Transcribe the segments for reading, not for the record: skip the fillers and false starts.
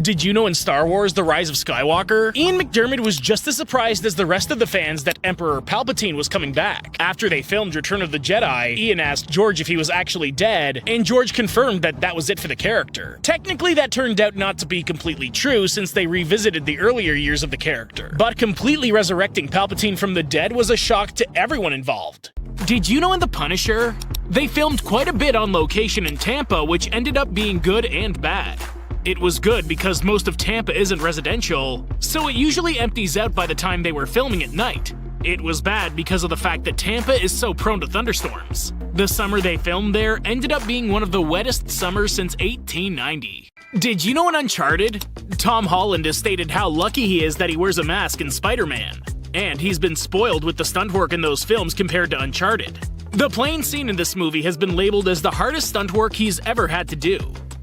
Did you know in Star Wars The Rise of Skywalker, Ian McDiarmid was just as surprised as the rest of the fans that Emperor Palpatine was coming back. After they filmed Return of the Jedi, Ian asked George if he was actually dead, and George confirmed that that was it for the character. Technically, that turned out not to be completely true since they revisited the earlier years of the character. But completely resurrecting Palpatine from the dead was a shock to everyone involved. Did you know in The Punisher, they filmed quite a bit on location in Tampa, which ended up being good and bad. It was good because most of Tampa isn't residential, so it usually empties out by the time they were filming at night. It was bad because of the fact that Tampa is so prone to thunderstorms. The summer they filmed there ended up being one of the wettest summers since 1890. Did you know in Uncharted, Tom Holland has stated how lucky he is that he wears a mask in Spider-Man, and he's been spoiled with the stunt work in those films compared to Uncharted. The plane scene in this movie has been labeled as the hardest stunt work he's ever had to do.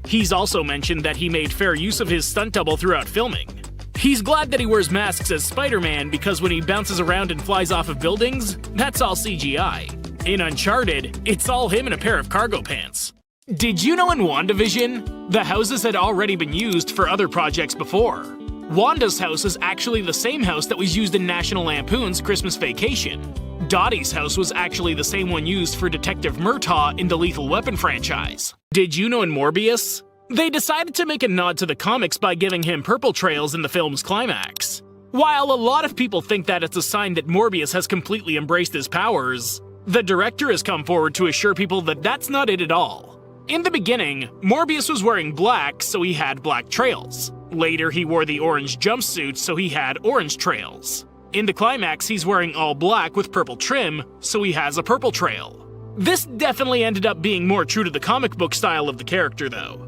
He's also mentioned that he made fair use of his stunt double throughout filming. He's glad that he wears masks as Spider-Man because when he bounces around and flies off of buildings, that's all CGI. In Uncharted, it's all him in a pair of cargo pants. Did you know in WandaVision, the houses had already been used for other projects before? Wanda's house is actually the same house that was used in National Lampoon's Christmas Vacation. Dottie's house was actually the same one used for Detective Murtaugh in the Lethal Weapon franchise. Did you know in Morbius, they decided to make a nod to the comics by giving him purple trails in the film's climax? While a lot of people think that it's a sign that Morbius has completely embraced his powers, the director has come forward to assure people that that's not it at all. In the beginning, Morbius was wearing black, so he had black trails. Later, he wore the orange jumpsuit, so he had orange trails. In the climax, he's wearing all black with purple trim, so he has a purple trail. This definitely ended up being more true to the comic book style of the character, though.